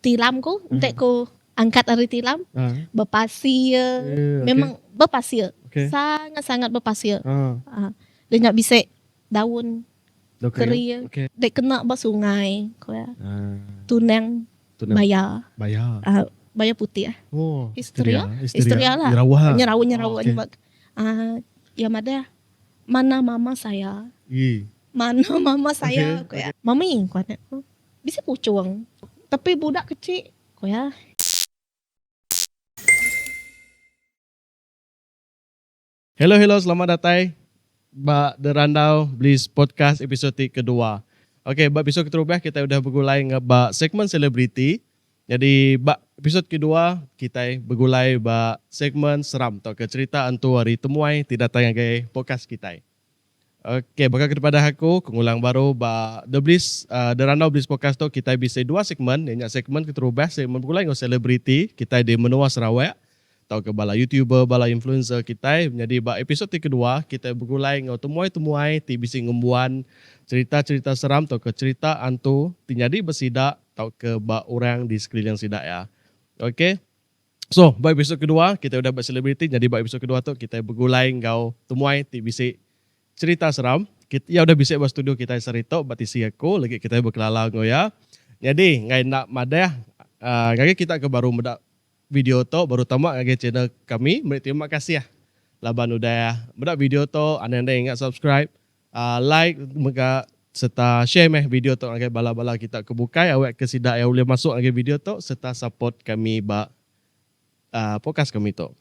tilam ko, entek ko angkat dari tilam, berpasir, memang berpasir, sangat-sangat berpasir. Dia nak bisik daun kering, dia kena bersungai, tunang bayar putih historia lah, nyerawah nyebak. Yang ada mana mama saya, mami kuatnya, bisa pucung, tapi budak kecil, ya. Hello, selamat datang The Randau Bliss Podcast episode kedua. Okey, episode kedua kita udah bergulai ngebak segmen selebriti. Jadi, episode kedua kita bergulai segmen seram atau cerita antu hari temuai tidak tayang ke podcast kita. Okey, bakal kepada aku pengulang baru The Randau Bliss Podcast tu kita bisa dua segmen. Yang segmen kedua segmen bergulai nge selebriti kita di menua Sarawak. Atau ke bala YouTuber, bala influencer kita. Jadi episode kedua kita bergulai ngau temuai bisi ngembuan cerita-cerita seram atau ke cerita antu jadi bersidak atau ke orang di sekeliling sidak ya. Okey. So, episode kedua kita udah selebriti. Jadi episode kedua tu kita bergulai ngau temuai bisi cerita seram. Kita udah bisa buat studio kita cerita batisi aku lagi kita berkelala ngau ya. Jadi ngai nak madah ngagi kita ke baru medak video to baru tamak lagi channel kami. Terima kasih ya. Laban udah bedak video to anda ingat subscribe, like mereka serta share video to lagi bala-bala kita kebukai awak ke sidak yang boleh masuk lagi video to serta support kami podcast kami to.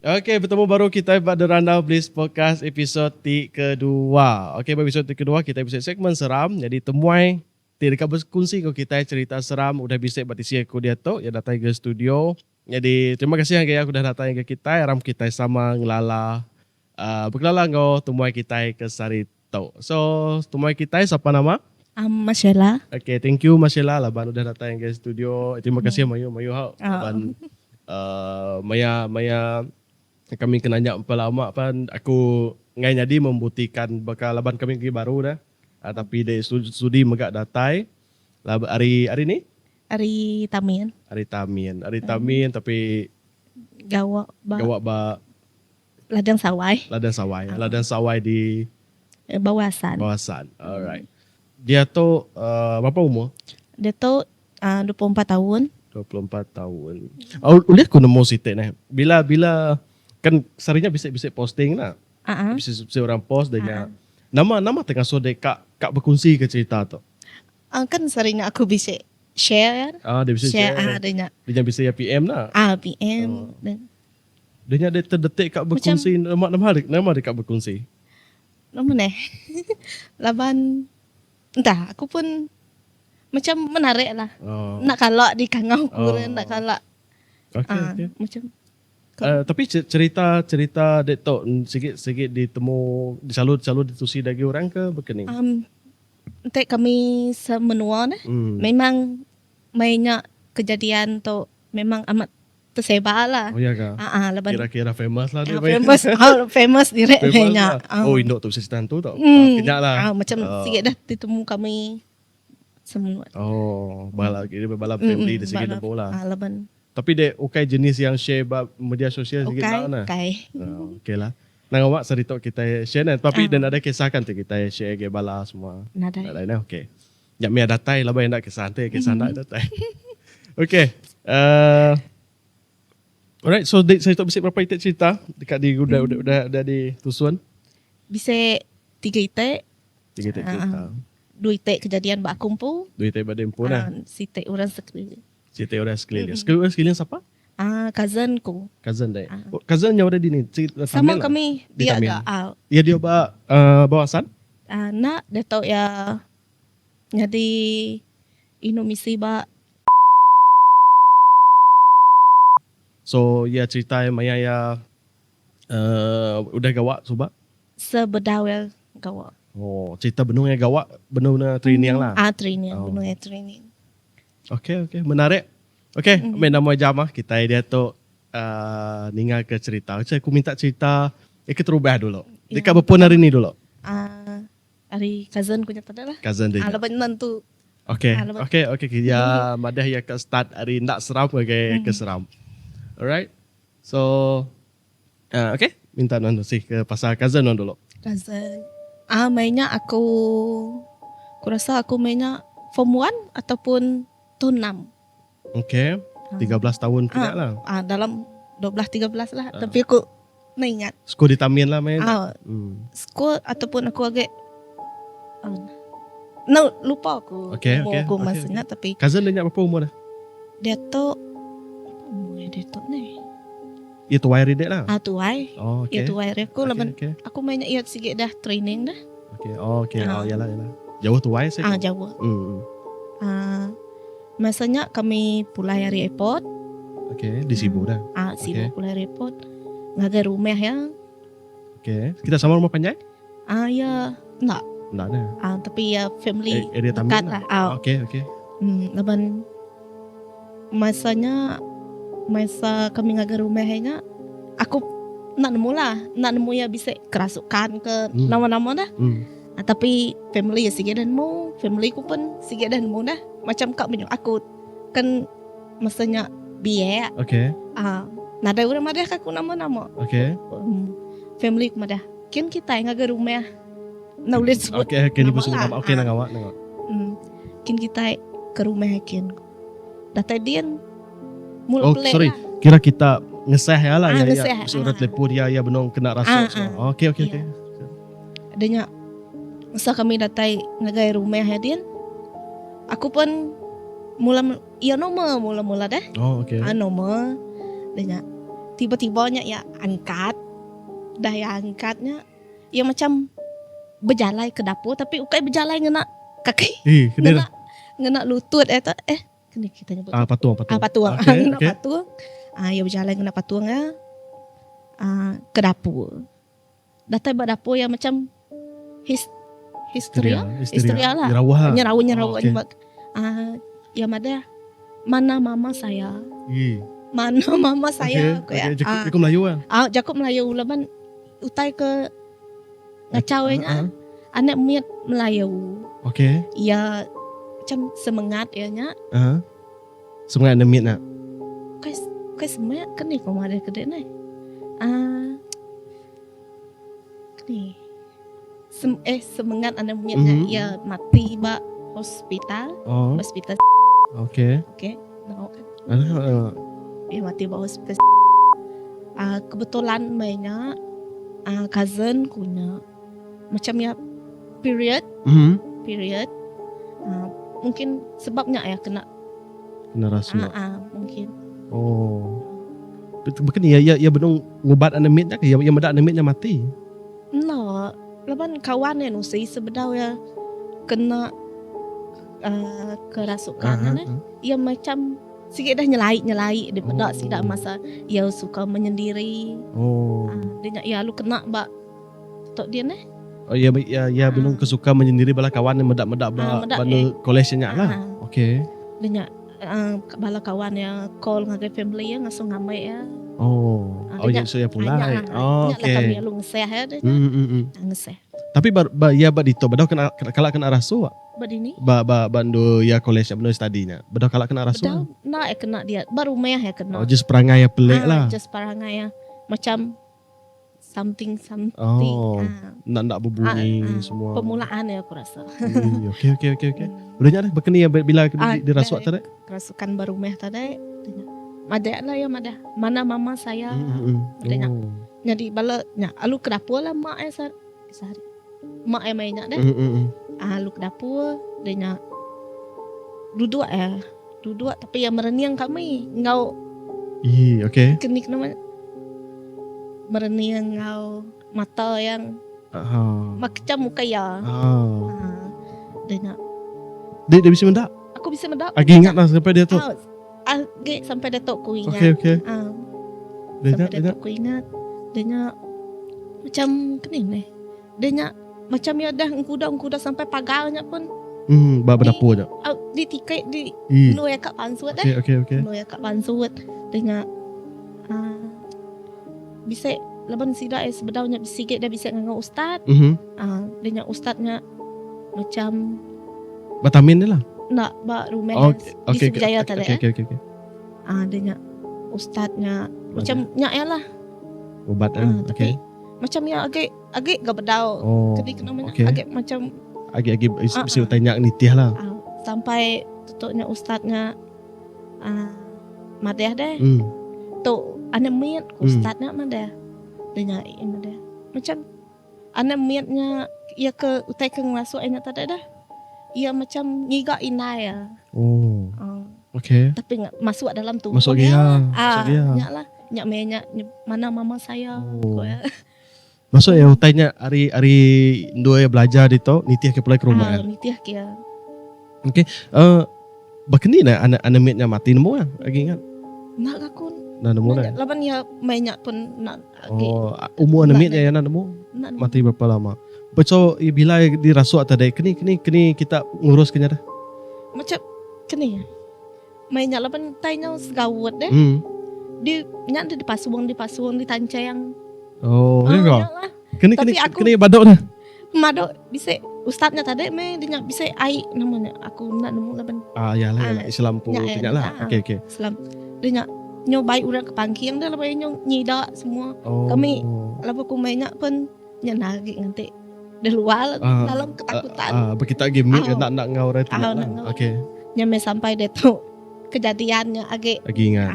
Okey, bertemu baru kita pada Randau Bliss Podcast episode kedua. Okey, episode kedua kita bisa segmen seram. Jadi temuai tidak berkongsi ko kita cerita seram udah bisa batisi aku dia tu yang datang ke studio. Jadi terima kasih yang aku dah datang ke kita. Ram kita sama ngelala berkelala ngau temuai kita ke Sarito. So, temuai kita siapa nama? Masyela. Okey, thank you Masyela laban udah datang ke studio. Terima kasih Mayu hau. Laban Maya kami kenanya lama pan aku ngai jadi membuktikan bakal laban kami baru dah. Tapi dia sudi megak datai. Hari ni? Hari Tamin. Hari Tamin tapi Gawak ba Ladang Sawai. Ladang Sawai di Bawasan. Alright. Dia tu berapa umur? Dia tu 24 tahun. 24 tahun. Ulihat aku nemu sitik nah. Bila kan sarinya bisa posting lah. Bisa orang post dengan nama tengah sode kak berkongsi ke cerita tu. Kan sarinya aku bisa share. Dia bisa share. Dia bisa ya PM lah. PM. Dia terdetik kak berkongsi nama dia kak berkongsi. Nama neh. Laban entah aku pun macam menarik lah. Nak kalak di kangau kurang nak kalak. Okay. Macam tapi cerita dek tok sikit ditemu selalu ditusi dari orang ke berkening. Entek kami semenua nah. Memang banyak kejadian tu memang amat tersebar lah. Oh ya kah? Laban kira-kira famous lah dia. Famous direct banyak. Indok tu sistem tu tak. Kenyak lah. Macam sikit dah ditemu kami semua. Balap family dia sikit demo lah. Laban tapi dia jenis yang share media sosial sikit lah nah. Okey lah. Nang awak cerita kita share nah. Tapi dan ada kisah kan kita share ke bala semua. Nada. Nah, okey. Jak mi datai lah nak kisah nak datai. Okey. Alright, so saya tak bisa berapa itik cerita dekat di udah di Tusuan. Bisa 3 itik. 3 itik cerita. 2 itik kejadian bak kumpul. 2 itik bak dempo nah. Sitik orang sekeliling. Sekeliling siapa? Cousin ku. Cousin dia. Cousin yang ada di ni. Sama kami. Dia ada. Ya dia bawasan? Nak dia tahu ya. Jadi Indomisi ba. So ya cerita yang Maya ya udah gawak coba? Sebedawel gawak. Cerita benungnya gawak, benungnya training lah. Training, benungnya training. Okay. Menarik. Okay, main nama jamah kita dia tu Ningal ke cerita. Macam aku minta cerita ke terubah dulu. Ya, Dekat berpun hari ni dulu. Hari cousin ku nyata lah. Cousin dia. Lepas nantu. Okay. Lepas- Okay. Ya, madah ya ke start hari nak seram ke seram. Alright. So, okay. Minta non sih ke pasal cousin non dulu. Cousin. Mainnya aku rasa aku mainnya form 1 ataupun tahun 6. Okay. 13 tahun punya lah. Dalam 12-13 lah. Tapi aku nak ingat. Sekolah di Tamin lah main. Sekolah ataupun aku agak lupa aku. Okay. Aku masih ingat tapi Cousin dia berapa umur dah? dia tu umur dia tu ni. Itu wire dia lah. Tuai. Oh, okay. Itu wire aku Okay. aku mainnya iat sikit dah training dah. Okay. Oh, okay. Yalah. Jauh tu wire saya. Jauh. Masanya kami pulai dari airport. Okay. Di Sibu dah. Sibuk pulai dari airport. Ngagai rumah ya. Okay. Kita sama rumah panjang? Ya, enggak. Enggak ada. Tapi ya family Area Tamin dekat lah. lah. Okay. Laban masa kami ngagai rumahnya, aku nak nemu ya bisa kerasukan ke nama-nama dah. Tapi family ya sikit dan mu, family ku pun sikit dan mu dah. Macam kak punya aku kan masanya biaya. Okay. Nada orang madah aku nama-nama. Okay. Family ku madah. Kian kita yang ngagai rumah. Nulis sebut. Okay. Ni pun nama. Okay, nangawak. Kian kita ke rumah kian. Data dia mula pelik sorry. lah. Kira kita ngeseh ya lah. Ngeseh. Surat telepon dia ya benong kena rasuk. Okay. Adanya masa kami datai ngagai rumah dia. Aku pun mula dah. Oh, okay. Nomor. Adanya tiba-tibanya ya angkat. Dah ya angkatnya. Ya macam berjalan ke dapur tapi ukai berjalan ngena kaki. Ngena lutut kena kita nyebut. Patuang. Patuang. Okay. Patuang. Ya berjalan ngena patuang ya. Ke dapur. Datang ke dapur yang macam histeria lah. Nyerawah. Okay. Ya mana mama saya. Mana mama saya. Okay. Jakup Melayu kan? Jakup Melayu laban utai ke ngacawenya. Anak miat Melayu. Okay. Ya macam semangat ya nya. Semangat nemit nak. Kai semangat kan ni kau ada kedek ni. Ni. Semangat anak miatnya ya mati ba hospital. Hospital. Okay. Nengok kan. Ya mati ba hospital. Kebetulan mainnya cousin kunya macam ya period. Mungkin sebabnya ya kena rasuah. Mungkin. Bukan ya benong ngubat anemit ya medak anemitnya mati. No, laban kawan ya nusi sebenarnya kena kerasukan ya macam sikit dah nyelai dia medak sidak masa ya suka menyendiri. Dia ya lu kena bak tok dia ni. Ya benong kesuka menyendiri bala kawan yang medak-medak banu collectionnya lah. Okay. Dia bala kawan yang call ngagai family ya ngasuh ngamai ya. Yang saya pulai. Okay. Kami lu ngeseh ya dia. Ngeseh. Tapi ya dito badau kena kalak kena rasuah. Badini. Bandu ya collection bandu studinya. Badau kalak kena rasuah. Badau kena dia baru meh ya kena. Just perangai ya pelik lah. Just perangai ya macam something. Nak berbunyi semua. Permulaan ya aku rasa. Okay. Udahnya dah berkeni ya bila dirasuak tadi. Kerasukan baru meh tadi. Madah lah ya madah. Mana mama saya. Adanya. Jadi bala nya alu ke dapur lah mak sehari. Mak mainnya dah. Alu ke dapur dia duduk tapi yang mereniang kami ngau. Okay. Kenik nama mereniang ngau mata yang macam muka ya. Dia bisa mendak. Aku bisa mendak. Lagi ingat lah sampai dia tu. Sampai Datuk ku ingat. Okay. Sampai Datuk ku ingat. Dia macam kening ni. Dia macam ya dah engku dah sampai pagarnya pun. Berdapur je. Di tiket di lu ya kat pansut dah. Okay. Lu ya kat pansut. Dia Bisa laban sida sebenarnya sikit dah bisa ngangau ustaz. Dia ustaznya macam Batamin dia lah. nak bak rumah di Okay. Sriwijaya tadi. Okay. Dia ustaznya macam nyak ya lah. Ubat tapi macam ya agak gak bedau. Jadi kenapa agak macam agak bisa tanya nitih lah. Sampai tutupnya ustaznya madeh deh. Tu anak miat ustaznya madeh. Dia madeh. Macam anak miatnya ia ke utai ke ngasuk enak tadi dah. Ia macam ngiga inai ya. Okay. Tapi masuk dalam tubuh. Masuk dia. Nyak lah. Nyak menyak mana mama saya. Masuk ya utainya hari dua ya belajar di to nitih ke pulang ke rumah ya. Nitih kia. Okay. Bakni na anak miatnya mati nemu ya lagi ingat. Nak aku. Nah nemu dah. Laban ya banyak pun nak. Umur anak miatnya ya nemu. Mati berapa lama? So bila dirasuk tadi kini kita ngurus kenya dah. Macam kini. Mainnya laban tanya segawat deh. Dia nyak dipasuang ditancai yang. Iya kah? Kini badok dah. Badok bisa ustaznya tadi dia bisa ai namanya. Aku nak nemu laban. Yalah Islam pun kenya lah. Okay. Islam. Dia nyobai orang ke pangkiang dah lepas nyida semua. Kami lepas aku mainnya pun nyanagi nganti di luar dalam ketakutan. Kita gimmick nak ngau itu. Okay. Nyampe sampai dia tu kejadiannya agak ingat.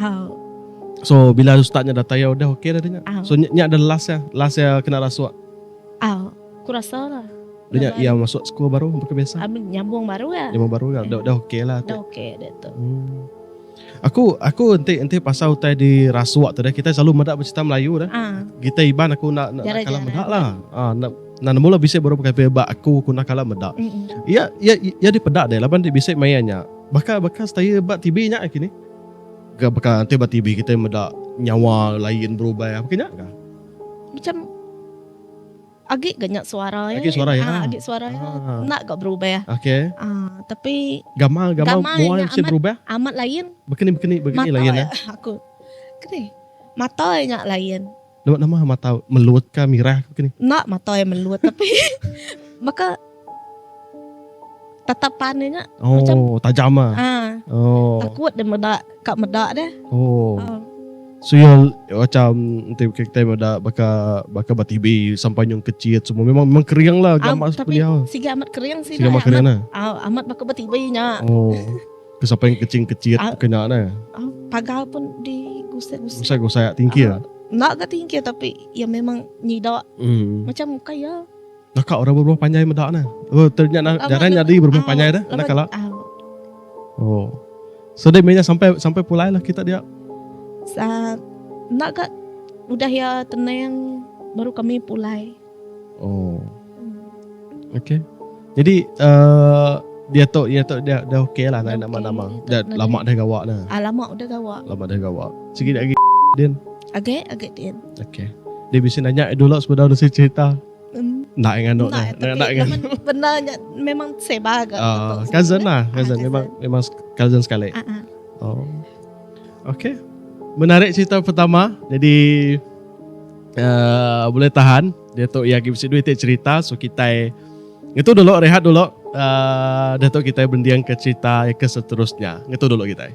So bila ustaznya datang ya udah okay dah dia. So nya ada last ya kena rasuak. Aku rasa lah. Dia ia masuk sekolah baru biasa. Nyambung baru ya. Dah okay lah. Dah okay dia tu. Aku ente pasal utai di rasuak tu dah kita selalu medak bercerita Melayu dah. Kita iban aku nak kalah medak lah. Nak mula bisa baru pakai bebak aku nak kalah medak. Ya di pedak deh laban dia bisa mainnya. Bakal saya bat tibi nya kini. Bakal nanti bat tibi kita medak nyawa lain berubah apa kena kah? Macam agak ganyak suara ya. Agak suara ya. Agak suara ya. Nak gak berubah ya. Okay. Tapi Gamal mau yang berubah. Amat lain. Begini lain ya. Aku. Kini mata nya lain. Nama mata meluat kah mirah begini. Nak mata yang meluat tapi maka tatapannya macam tajam ah. Takut dia medak dah. So yang macam nanti kita medak baka batibi sampai yang kecil semua memang keriang lah gamak tapi dia. Siga amat keriang sih. Siga amat keriang lah. Amat baka batibi nya. Kesampai yang kecil kena na. Pagal pun digusai-gusai. Gusai tinggi lah. Nak ke tinggi tapi ya memang nyidak. Macam kaya. Nakak orang berubah panjang medak na. Ternyata jarang jadi berubah panjang dah. Nak kalah. So dia mainnya sampai pulai lah kita dia. Nak gak udah ya tenang baru kami pulai. Okay. Jadi dia dah okey lah nama-nama. Dah lama dah gawak dah. Lama udah gawak. Sikit lagi Din. Agak Din. Okay. Dia bisa nanya dulu sebenarnya saya cerita. Nak ingat Benarnya memang sebagai cousin lah. Memang cousin sekali. Okay. Menarik cerita pertama. Jadi boleh tahan. Dia tu ya kita dua cerita. So kita itu dulu rehat dulu. Datuk kita berdiam ke cerita ke seterusnya. Itu dulu kita.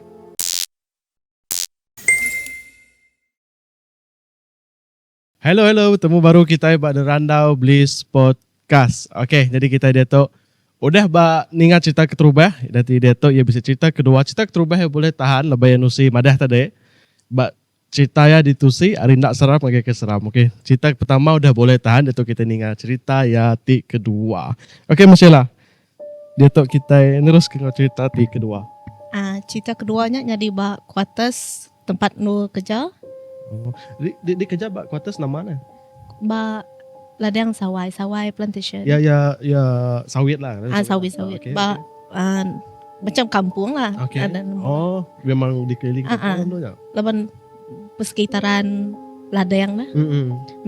Hello, temu baru kita pada Randau Bliss Podcast. Okay, jadi kita Datuk udah ningat cerita keterubah. Nanti Datuk ya bisa cerita kedua. Cerita keterubah ya boleh tahan lebih nusi madah tadi. Cerita ya ditusi hari nak seram pakai keseram. Okay, cerita pertama udah boleh tahan. Datuk kita ningat cerita ya ti kedua. Okay, masihlah. Datuk kita terus ke cerita ti kedua. Cerita keduanya jadi quarters tempat nu kerja. Di kerja quarters nama mana? Ladang sawai plantation. Ya sawit lah. Sawit. Okay. Macam kampung lah. Okay. Memang dikelilingi kampung tu ya. Laban persekitaran ladang lah.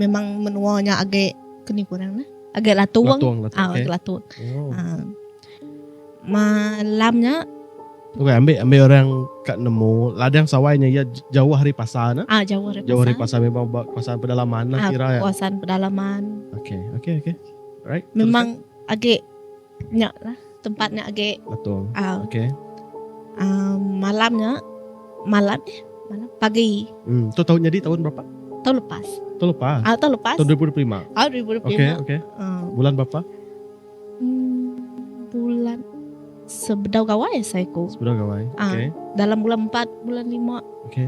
Memang menuanya agak kurang lah. Agak latuang. Okay. Latuang. Malamnya Okay, ambil orang kat nemu ladang sawainya ya jauh hari pasar na. Jauh dari Jauh hari pasar. pasar memang kawasan pedalaman lah kira ya. Kawasan pedalaman. Okay. Alright. Memang agak nyak lah tempatnya agak betul. ah, Okay. malam pagi Tu tahun jadi tahun berapa? tahun lepas. Tahun lepas. Tahun lepas. Tahun 2005. 2005. Okay. Bulan berapa? Bulan sebedau gawai saya ku. Sudah gawai. Okay. Dalam bulan 4, bulan 5. Okay.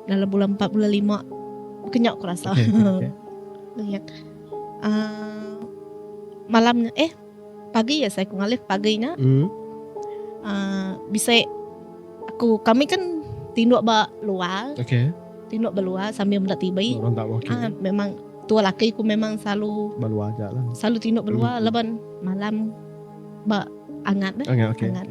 Dalam bulan 4, bulan 5 kenyok aku rasa. Okay. Lihat. Malamnya pagi ya saya ku ngalih paginya. Bisa kami kan tinduk luar. Okay. Tinduk beluar sambil mendak tibai. Orang tak wakil. Memang tua laki ku memang selalu Baluar aja lah. selalu tinduk beluar leban malam angat deh. Okay. Angat.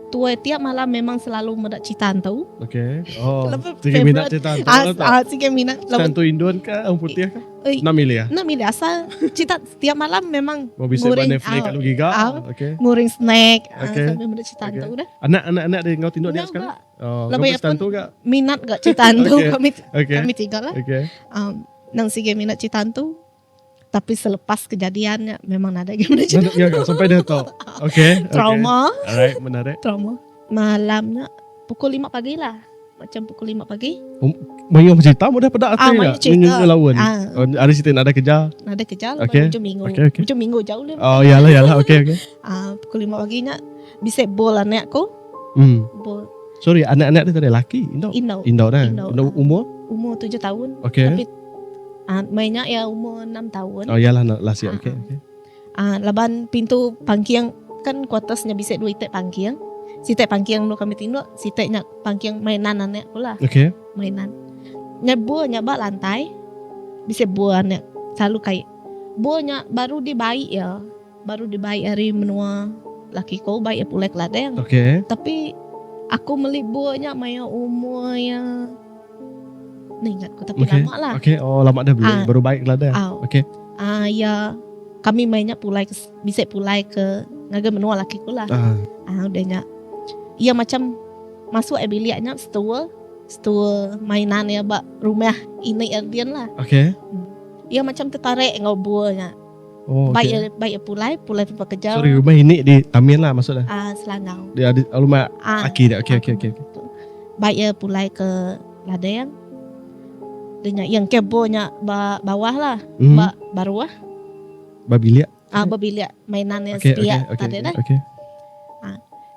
Tua tiap malam memang selalu mendak citan tahu. Okay. Oh. Lepas Tiga minat cerita tu tak? Tiga minat. Santu Indon kah? Orang putih kah? 6 mili ya? Nak milih asal cita tiap malam memang Mau bisa buat Netflix kat lu giga. Okay. nguring snack. Okay. Sambil mendak citan Okay. tahu dah. Anak dia ngau tinduk dia Enggak, sekarang? enggak. Oh, Lebih kau santu kah? Minat gak citan tu Okay. kami tiga lah. Okay. Nang sige minat citan tu. Tapi selepas kejadiannya memang nada gimana citan. Ya, sampai dia tahu. Okay. Trauma. Alright, menarik. Trauma. Malamnya pukul 5 pagi lah. Macam pukul 5 pagi. Mayu cerita mudah pada atas Mayu ya. cerita. Lawan. Ada cerita ada kerja. Ada kerja lah Okay. hujung minggu. Okay. Hujung minggu jauh lah. Oh, iyalah. Okay. Pukul 5 paginya bisa bol anak aku. Bol Sorry, anak-anak dia tadi laki. Indo dah. Indo. Umur 7 tahun. Okay. Tapi mainnya ya umur 6 tahun. Oh, iyalah lah siap. Okay. Laban pintu pangkiang kan kuartasnya bisa 2 itek pangkiang. Si tek pangkiang lu kami tinduk, si teknya pangkiang mainan anak aku lah. Okay. Mainan. Nyabak lantai. Bisa buahnya selalu kayak buahnya baru dibaik ya. Baru dibaik hari menua laki kau baik ya pulek ladang. Okay. Tapi aku beli buahnya maya umurnya ingatku tapi Okay. lama lah. Okay. Oh, lama dah beli. Baru baik lah dah. Okay. Ya kami mainnya bisa pulai ke ngaga menua laki ku lah. Udahnya. Iya macam masuk biliknya setua mainan ya bak rumah ini Erdian lah. Okay. Iya macam tertarik ngobrolnya. Oh, okay. Baik pulai tempat kerja. Sorry, rumah ini di Tamil lah maksudnya. Selangau. Dia ada rumah aki dah. Okay. Baik pulai ke ladang. Dengan yang kebonya bawah lah. Baruah. Babilia. Babilia mainannya setia tadi dah. Okay.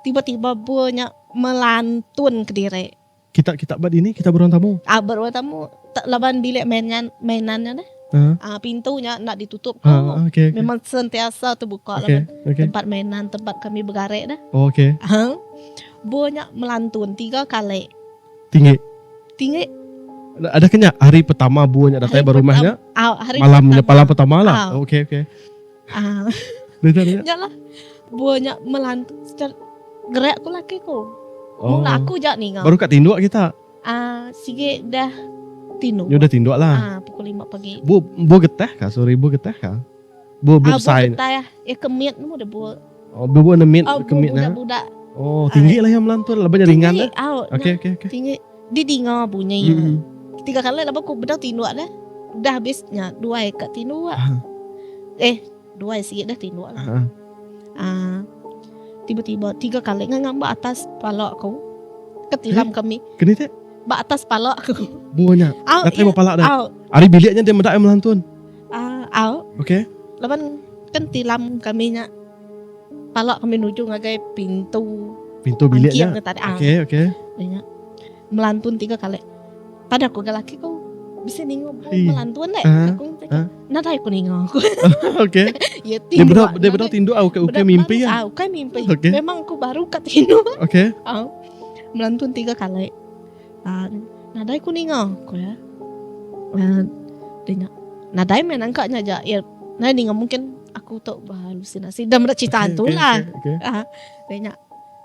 Tiba-tiba buahnya melantun ke diri. Kita buat ini, kita beruang tamu. Beruang tamu. Tak laban bilik mainannya dah. Pintunya nak ditutup. Okay. Memang sentiasa terbuka Okay. Tempat mainan, tempat kami bergarek dah. Oh, okay. Buahnya melantun 3 kali. Tinggi. Ada kena hari pertama buahnya datang baru rumahnya. Malamnya pertama lah. Okay. Jalah. Buahnya melantun gerak aku laki ku. Mula aku jak nih ngau. Baru kat tinduk kita. Sige dah tinduk. Ya udah tinduk lah. Pukul 5 pagi. Bu getah kah? Sorry, bu getah kah? Bu besar. Bu getah ya kemit mu dah bu. Oh, bu nemit kemit nah. Budak. Oh, tinggi lah yang melantun, lebihnya ringan dah. Okay. Tinggi. Di dengar bunyinya. 3 kali lah aku bedak tinduk dah. Dah habisnya 2 kat tinduk. 2 sikit dah tinduk lah. Tiba-tiba 3 kali ngambak atas kepala aku. Ketilam kami. Kena tak? Bak atas kepala aku. Buahnya. Datang kepala dah. Hari biliknya dia mendak yang melantun. Okay. Lepas kan tilam kaminya. Kepala kami nuju ngagai pintu biliknya. Okay. Melantun 3 kali. Pada aku galaki kau bisa ningo melantun deh. Aku nadai aku ningo. Okay. Ya tinduk. Dia benar tinduk aku mimpi ya. Aku mimpi. Okay. Memang aku baru kat tinduk. Okay. Melantun 3 kali. Nadai aku ningo aku ya. Dia nadai menangkaknya aja. Ya, nadai ningo mungkin aku tak berhalusinasi. Dah mendak cerita tu lah. Dia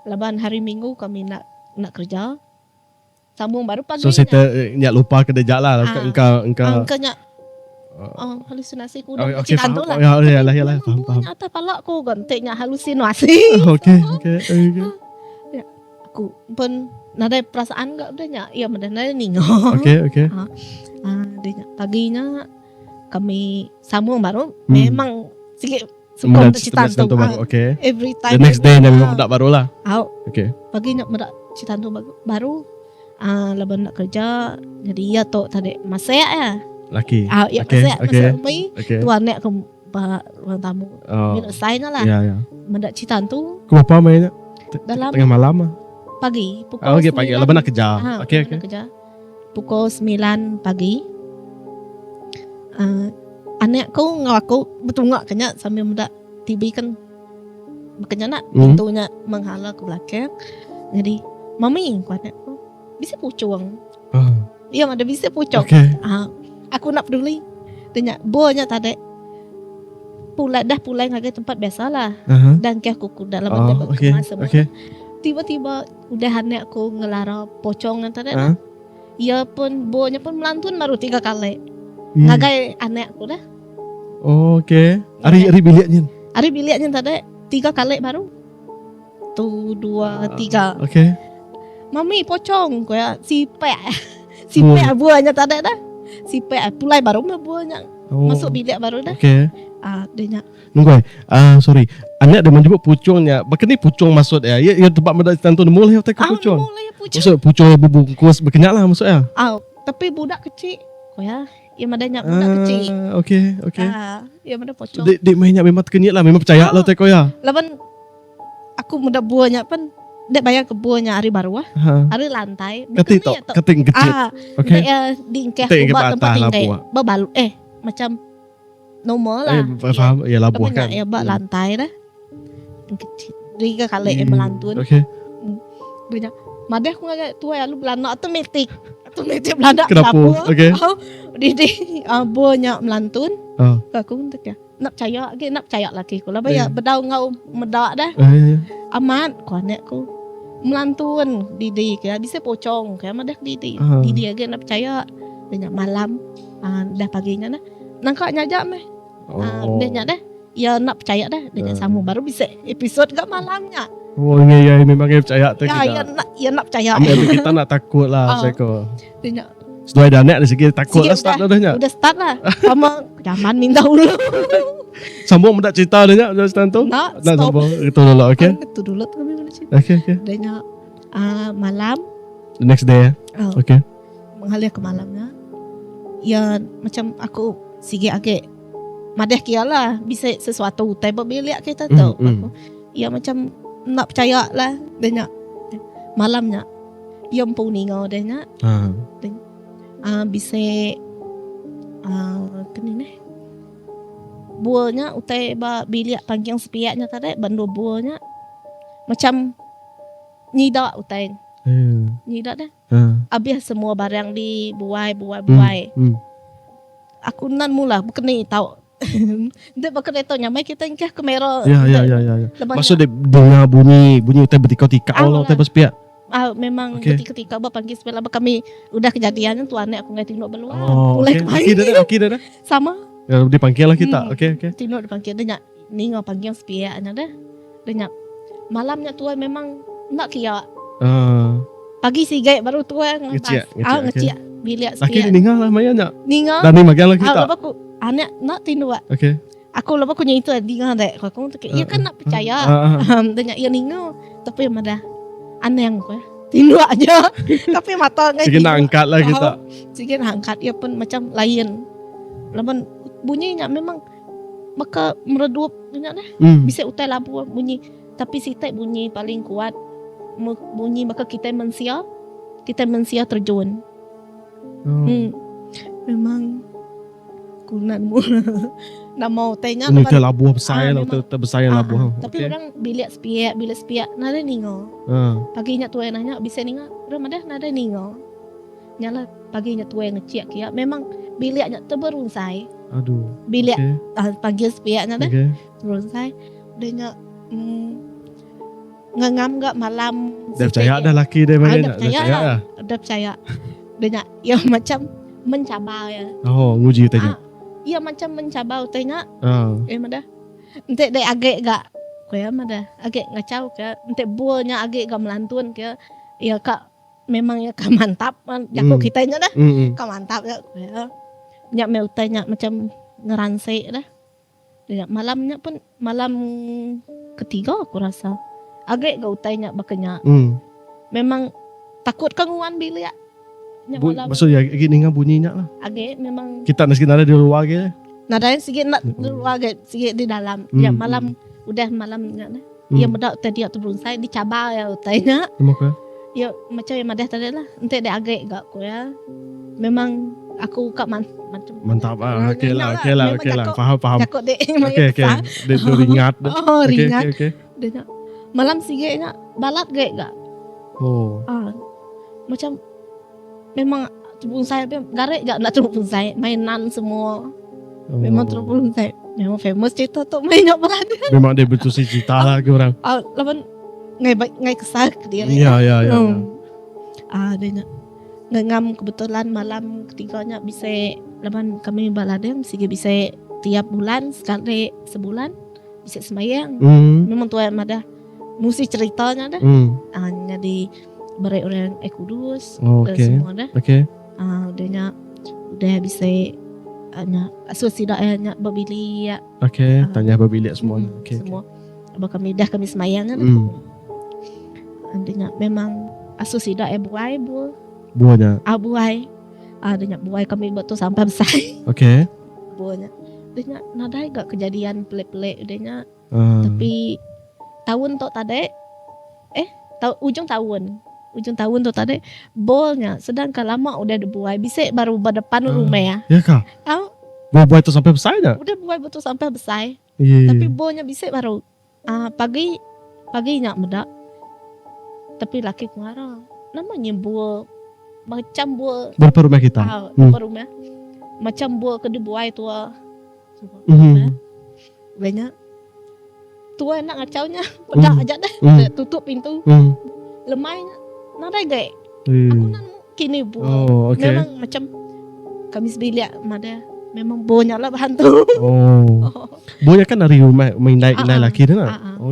leban hari Minggu kami nak kerja. Sambung baru pagi. So kita nyak lupa ke dejak lah. Engkau. Engkau halusinasi ku Oh, udah okey, cerita faham. tu lah. Oh, ya, yalah, faham. Nyata pala aku gantiknya halusinasi. Okey. Aku pun nada perasaan enggak udahnya. Ya mudah nada ningo. Okey. Dia paginya kami sambung baru Hmm. memang sikit suka cerita tu. baru. Okey. Every The time. next day memang budak baru lah. Okey. Paginya muda cerita tu baru. Laban nak kerja jadi ya tu tadi masaya ya. Laki. Ya Okey. masaya mai Okey. tuan nek ke ruang tamu. Oh. Minum saya lah. Ya. Muda cerita tu Kau apa mainnya? dalam Tengah malam ah. pagi pukul Okey, pagi. 9. Lepas nak kerja. Okey. Nak kerja. Pukul 9 pagi. Anak aku ngaku betungak kena sambil muda TV kan berkena nak pintunya menghala ke belakang. Jadi mami ku anak aku bisa pucung. Ya ada bisa pucung. Okey. Aku nak peduli. Tanya bonya tadi pulai ngagai tempat biasalah. Dan ke aku dalam Okey. semua. Tiba-tiba udah anak aku ngelara pocong tadi. Ya pun bonya pun melantun baru 3 kali. Ngagai anak aku dah. Okey. Hari biliknya. Hari biliknya tadi 3 kali baru. 1, 2, 3. Okey. Mami pocong ko ya sipek. Sipek buahnya tadi dah. Sipek pulai baru mah buahnya. Masuk bilik baru dah. Okey. Dia Nunggu sorry. Anak dia menyebut pucungnya. Bahkan ni pucung maksud ya. Ya tempat mendak tentu mula ya tak pucung. Maksud pucung yang berbungkus berkenyak lah maksudnya. Tapi budak kecil. Ko ya. Ya madanya budak kecil. Okey. Ya mada pocong. Dek mainnya memang terkenyit lah. Memang percaya lah teko ya. Laban aku muda buahnya pun dek bayar ke buahnya hari baru hari lantai. Ketik tok, keting kecil. Okey. Dia diingkeh tempat tingkai. Babalu macam normal lah. Faham? Ya labuh kan. Ya bak lantai dah. Kecil. 3 kali melantun. Okey. Dia madeh aku ngagak tua ya lu belanda otomatik belanda Kenapa? Okey. Didi buahnya melantun. Aku untuk ya. Nak percaya laki ku lah bayar bedau ngau medak dah. Amat ku anakku melantun Didi ke bisa pocong ke madah Didi. Didi lagi nak percaya dengan malam dah paginya dah. Nangkak nyajak meh. Dia nyak dah. Ya nak percaya dah dengan sambung baru bisa episod ke malamnya. Ya memang dia percaya tu kita. Ya nak percaya. Kita nak takut lah seko. Dia nyak Sesuai dah nak dari segi takut lah start dah nya. Udah start lah. Sama zaman minta dulu. Sambung mendak cerita dah nya dah stand tu. Nak sambung itu dulu okey. Itu dulu tu kami mana cerita. Okey. Dia nyak malam. The next day. Okey. Mengalir ke malamnya. Ya macam aku sige agak madeh kia lah bisa sesuatu tai berbilik kita tahu. Ya macam nak percaya lah dia nyak malamnya. Ya mpun ningau dia nyak. Bisa kini ni buahnya utai bilik panggiang sepiaknya tadi bandu buahnya macam nyidak utai nyidak dah habis semua barang di buai aku nan mula bukan ni tahu dia bukan itu nyamai kita ingkah kamera ya maksud dia dengar bunyi utai bertikau-tikau lah utai bersepiak. Memang ketika panggil sebelah kami udah kejadiannya tuh anak aku nggak tinduk beluar mulai kemarin dah sama ya dipanggil lah kita okey tinduk dipanggil dia nyak ningo panggil sepiaknya dah dia nyak malamnya tuh memang nak kia pagi sigai baru tuh ngecik bilik laki sepiak ningal lah maya nyak ningal dan ni magang lah kita aku anak nak tinduk okey aku lepas aku nyanyi itu ningal dek aku tuh ya kan nak percaya dia nyak ya ningal tapi madah aneh yang gue tinduk aja tapi mata sikit nak angkat lah kita sikit nak angkat ya pun macam lain laban bunyinya memang maka meredup banyak dah bisa utai labu bunyi tapi sitai bunyi paling kuat bunyi maka kita mensia terjun memang kunanmu nak mau tanya ini ke labuh besar lah terbesar yang labuh tapi orang bilik sepiak nada ningo paginya tuai nanya bisa ningo orang ada nada ningo nyala paginya tuai ngecek kia memang biliknya terberunsai bilik pagi sepiaknya dah berunsai dia ngangam gak malam dah percaya dah laki dia main dah percaya dia ya macam mencabar ya nguji tanya Ia macam mencabar tanya. Madah. Ente dek agak gak kaya madah. Agak ngacau kaya. Ente buahnya agak gak melantun kaya. Ya kak memang ya kak mantap. Jako kitanya dah. Kak mantap ya kaya. Nyak mau tanya macam ngeransai dah. Dan malamnya pun malam ketiga aku rasa. Agak gak utainya bakanya. Memang takut kanguan bilik. Maksudnya gini nga bunyinya lah. Agak memang Kita nasi nada di luar gitu. nadain sikit nak di luar agak sikit di dalam. Ya malam udah malamnya dah. Ya medak tadi atau berunsai dicabar ya utainya. Kenapa? Ya macam yang madah tadi lah. Ente dek agak gak aku ya. Memang aku kak macam Mantap ah. Okey lah. Faham. Jakok dek Okey. Dia ringat dah. Oh ringat. Okey. Dia malam sikitnya balat gak. Oh. Macam memang terpun saya garek gak nak terpun saya mainan semua. Memang terpun saya. Memang famous cerita tu mainnya berada. Memang dia betul si cerita lah ke orang. Lawan ngai kesal ke dia. Ya. Dia ngam kebetulan malam ketiganya bisa lawan kami baladem sige bisa tiap bulan sekali sebulan bisa semayang. Memang tu yang ada nusi ceritanya dah. Jadi berai orang Kudus dan semua dah. Udahnya udah bisa asosiasinya babili ya. Tanya babili semua. Semua. Abang kami dah kami semayang dah. Adanya memang asosiasi buai buahnya. Buai. Adanya buai kami betul sampai besar. Buahnya. Adanya nadai gak kejadian pelik-pelik udahnya. Tapi tahun tu tadi ujung tahun tu tadi bolnya sedangkan lama udah dibuai bisa baru berdepan rumah ya. Ya kah? Buah itu sampai besar dah? Udah buai betul sampai besar. Yeah. Tapi bolnya bisa baru paginya muda. Tapi laki kuara namanya buah macam buah berapa rumah kita? Berapa rumah macam buah ke dibuai tua. Banyak tua nak ngacaunya pedak aja dah. Tutup pintu. Lemainya nadai gak. Aku nak kini buah. Memang macam kami sebilik mada. Memang bonya lah hantu. Bonya kan dari rumah main naik laki dia nak.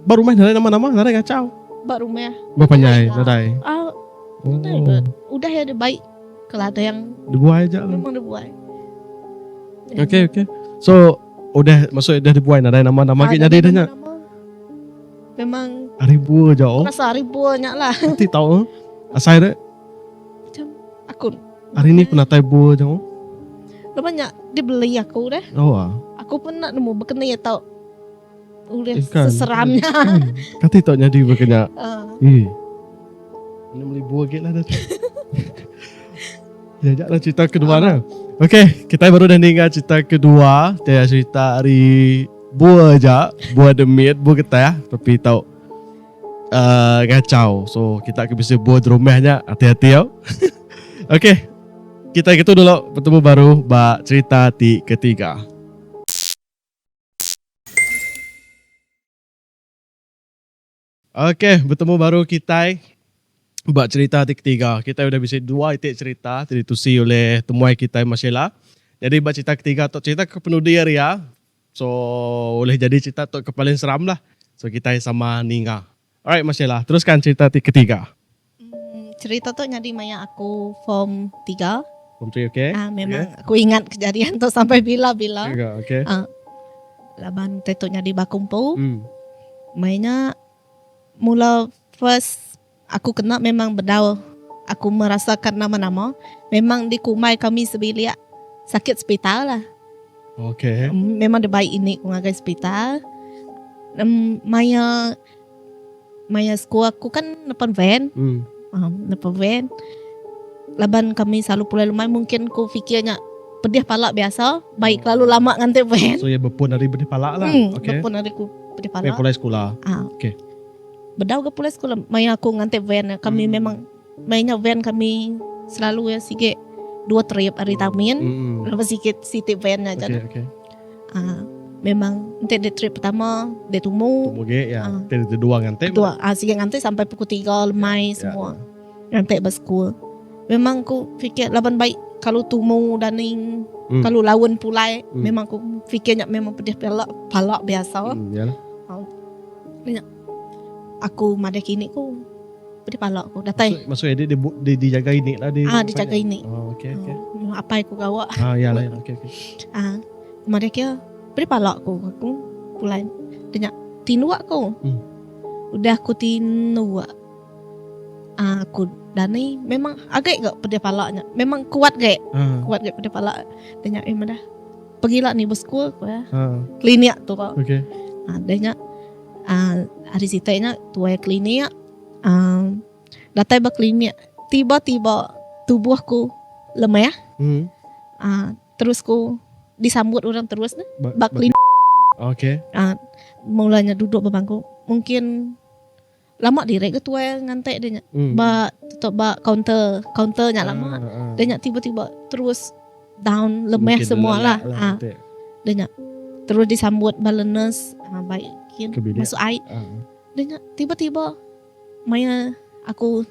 Baru rumah nadai nama-nama nadai ngacau. Baru rumah. Bapaknya nadai. Udah ya dia baik. Kalau ada yang dibuai aja lah. Memang dibuai. Okay. So udah maksudnya dah dibuai nadai nama-nama ke jadi dah. Memang ribu aja. Rasa ribunya lah. Nanti tahu asal dia. Macam aku hari ni pun natai bu aja. Banyak dibeli aku dah. Aku pun nak nemu berkena ya tau. Udah seseramnya. Kata tak jadi berkena. Ini beli buah gila dah. Jajaklah cerita kedua dah. Okay, kita baru dah dengar cerita kedua. Dia cerita hari buah aja, buah demit, buah getah, tapi tahu ngacau. So kita akan bisa buah di rumahnya. Hati-hati ya. Okay, kita gitu dulu. Bertemu baru bak cerita ketiga. Okay, bertemu baru kita bak cerita ketiga. Kita udah bisa 2 itik cerita ditusi oleh temuai kita Masyela. Jadi bak cerita ketiga atau cerita ke penuh dia ya. So boleh jadi cerita tu paling seram lah. So kita sama Ninga. Alright Masyela, teruskan cerita ketiga. Cerita tu jadi maya aku form 3. Form 3 okay. Memang aku ingat kejadian tu sampai bila-bila. Okay. Laban tetu jadi bakumpu. Mainnya mula first aku kena memang bedau. Aku merasakan nama-nama. Memang di kumai kami sebilik sakit hospital lah. Okay. Memang dia baik ini aku ngagai hospital. Maya sekolah aku kan depan van. Depan van. Laban kami selalu pulang lumai mungkin ku fikirnya pedih palak biasa. Baik lalu lama nganti van. So ya berpun dari pedih palak lah. Okay. Berpun dari ku pedih palak. Pulang sekolah. Okay. Bedau ke pulang sekolah. Maya aku nganti van. Kami memang mainnya van kami selalu ya sikit 2 trip hari tamin. Lepas sikit city van aja. Okay. Memang nanti di trip pertama dia tumu ya. Dia dua nganti. Sikit nganti sampai pukul 3 lemai semua. Nganti bas school. memang ku fikir laban baik kalau tumu daning kalau lawan pulai memang ku fikirnya memang pedih palak biasa. Yalah. Aku mada kini ku pedih palak ku datai. Maksudnya dia dijaga ini lah dia. Dijaga ini. Oh, okey. Apa aku gawa? Yalah. Okey. Mada kia pedih palak ku aku pulai. Dia tinuak ku. Udah aku tinuak. Aku Dani memang agak gak pedih palaknya. Memang kuat gak? Kuat gak pedih palak. Dia dah. Pergilah nih bosku aku ya. Klinik tu kau. Okey. Dia hari sitanya tuai klinik. Datang ke klinik. Tiba-tiba tubuhku lemah. Terus ku disambut orang terus nih. Bak klinik. Okey. Mulanya duduk bebangku. Mungkin lama direk ketua ngantek dia tutup counternya lama. Dia tiba-tiba terus down lemah semua lah. Dia terus disambut balenes baikin masuk air. Dia tiba-tiba maya aku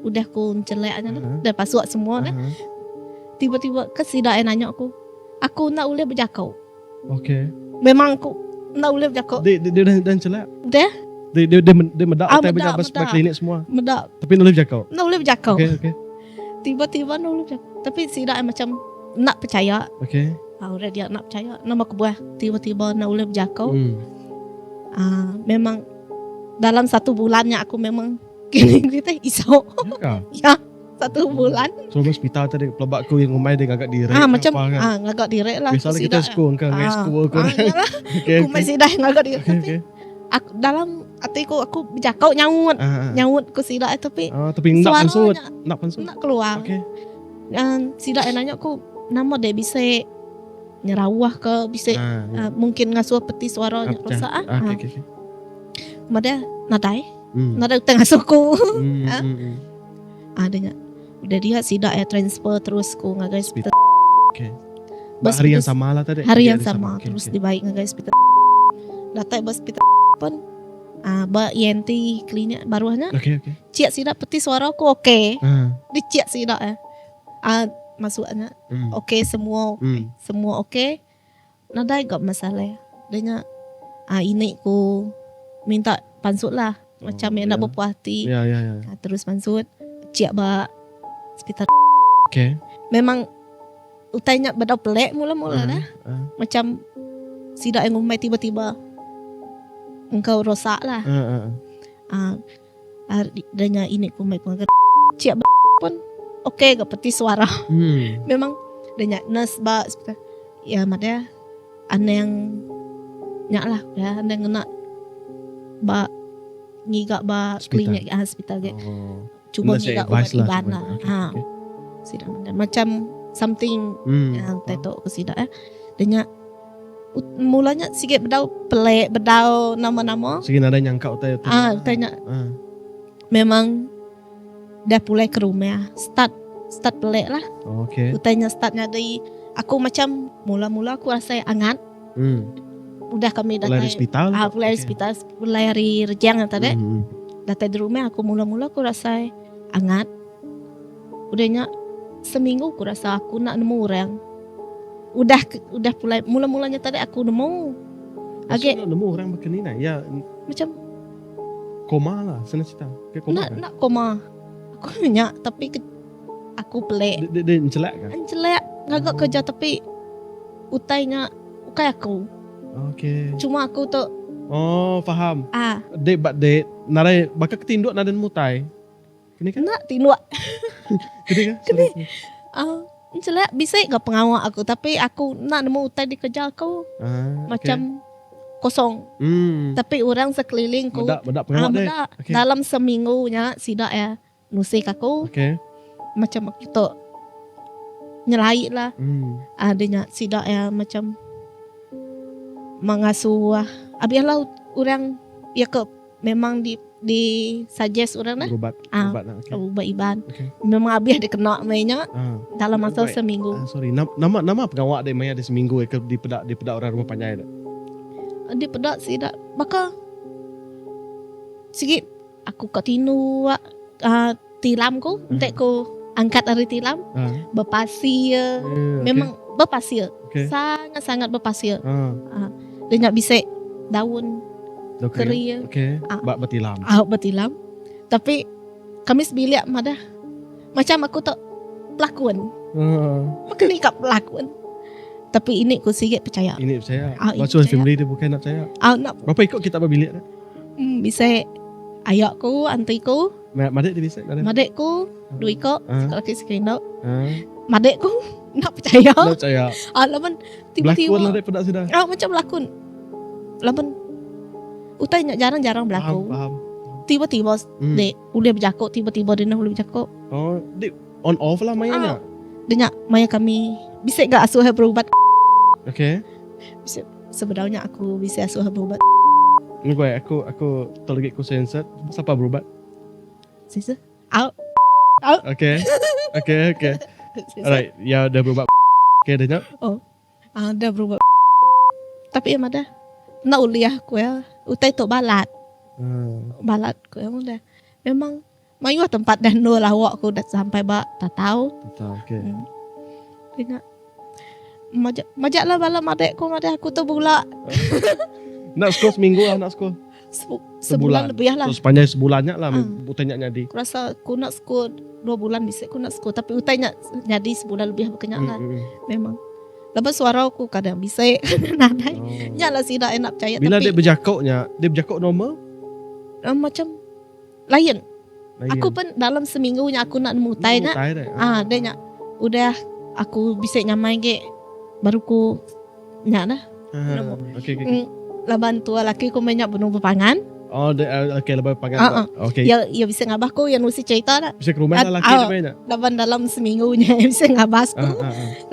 udah ku celeknya dah pasuk semua dah. Tiba-tiba kesidak nanya aku nak boleh berjakau. Okey. Memang aku nak boleh berjakau. Dia dah celak. Dia Dia medak atas berjabat klinik semua. Medak. Tapi nak boleh berjakau. Nak boleh berjakau. Okey. Tiba-tiba nak boleh berjakau. Tapi sidak macam nak percaya. Okey. Udah dia nak percaya. Nama kebuah. Tiba-tiba nak boleh berjakau. Memang dalam 1 bulannya aku memang kini kita isau. Ya. 1 bulan. So hospital tadi pelabak ku yang umai dia agak direk. Macam ngagak direk lah. Biasalah kita school kan school aku. Okey. Aku masih dah ngagak direk. Okey. Aku dalam hatiku aku berjakau nyawut ku sidak tapi nak pensut nak keluar. Okey. Sidak nanya aku nama dia bisa nyerawah ke bisa mungkin ngasuh peti suaranya rosak okey. Mada nadai tengah suku. Adanya udah dia sidak transfer terus ku ngagai hospital. Okey. Hari yang sama lah tadi. Hari yang sama terus dibaik ngagai hospital. Datang hospital pun ba ENT klinik barunya. Okey. Ciak sidak peti suara aku okey. Diciak sidak masuknya. Okey semua semua okey. Nadai gak masalah. Dia ini ku minta pansut lah. Macam nak berpuas hati. Ya. Terus pansut ciak ba hospital. Okey. Memang utainya badau pelek mula-mula dah. Macam sidak yang umai tiba-tiba engkau rosak lah. Adanya ini ku mai pengajar ciak pun okey gak peti suara. Memang danya nurse ba hospital. Ya mada ane yang nyak lah ya ane yang kena ba ngigak ba klinik hospital ge. Cuba ngigak ubat iban lah. Sidak macam something yang tetok ke sidak danya mulanya sikit bedau nama-nama. Sikit ada nyangka utai tu. Tanya. Memang dah mulai ke rumah. Start pelik lah. Okey. Utainya startnya dari aku macam mula-mula aku rasa hangat. Udah kami datang. Mulai hospital. Mulai hospital, mulai hari rejang tadi. Datang di rumah aku mula-mula aku rasa hangat. Udahnya seminggu aku rasa aku nak nemu orang. Udah mulai mula-mulanya tadi aku nemu. Agak nemu orang berkenina. Ya macam koma lah sana cerita. Nak koma. Aku nanya tapi aku pelik. Dia celak kan? Celak ngagak kerja tapi utainya ukai aku. Okey. Cuma aku tu faham. Dek narai bakal ketinduk nadan mutai. Kini kan? Nak tinduk. Kini kan? Celak bisa gak pengawal aku tapi aku nak nemu utai di kerja aku. Macam kosong. Tapi orang sekeliling ku bedak pengawal deh. Okay. Dalam seminggunya sidak ya nusik aku. Okay. Macam itu nyelait lah. Adanya sidak ya macam mengasuh. Abiarlah orang ya ke memang di suggest orang lah. Ubat iban. Okay. Memang abiar dikena mainnya dalam masa seminggu. Sorry, nama pengawal dia main ada seminggu ke di pedak orang rumah panjai dah. Di pedak sidak maka sikit aku ketinu tilamku entek ku angkat dari tilam berpasir. Memang berpasir. Okay. Sangat-sangat berpasir. Dia nak bisa daun kering. Okay. Bak bertilam. Bertilam. Tapi kami sebilik madah. Macam aku tak pelakon. Makan ni kat pelakon. Tapi ini aku sikit percaya. Ini percaya. Macam family dia bukan nak percaya. Nak. Berapa ikut kita berbilik? Bisa ayahku, antiku. Madek dia bisa? Madekku, 2 ikut. Sekarang sikit nak. Madekku nak percaya. Nak percaya. Laban tiba-tiba. Berlakon lah dek pedak sudah. Macam berlakon. Laban utai jarang-jarang berlakon. Faham. Tiba-tiba dek boleh berjakut. Tiba-tiba dia nak boleh berjakut. Dek on off lah mainnya. Dia nak maya kami. Bisa gak asuh berubat. Okay. Sebenarnya aku bisa asuh berubat. Ini gue aku terlebih ku sensor. Siapa berubat? Sisa. Out. Okay. Alright, ya udah berubat. Okay, dah nyap. Dah berubat. Tapi yang ada nak uliah ku ya. Utai tu balat. Balat ku yang udah. Memang mayu tempat dah nol awak ku dah sampai tak tahu. Okay. Dia majaklah bala madek aku tu pula. Nak sekolah seminggu lah nak sekolah. Sebulan lebih lah. So sepanjang sebulannya lah utanya nyadi. Aku rasa aku nak sekolah 2 bulan bisa aku nak sekolah tapi utanya nyadi sebulan lebih berkenyak lah. Memang. Lepas suara aku kadang bisa nadai. Nyala sih dah enak percaya. Bila tapi, dia berjakut normal? Macam lain. Aku pun dalam seminggunya aku nak mutai nak. Dia nak udah aku bisa nyamai ke baru ku nyak dah. Okay. Laban tua laki ku banyak bunuh berpangan. Okay, lepas pangan. Okay. Ya bisa ngabah ku yang mesti cerita dah. Bisa ke rumah lah laki dia banyak. Laban dalam seminggunya bisa ngabas ku.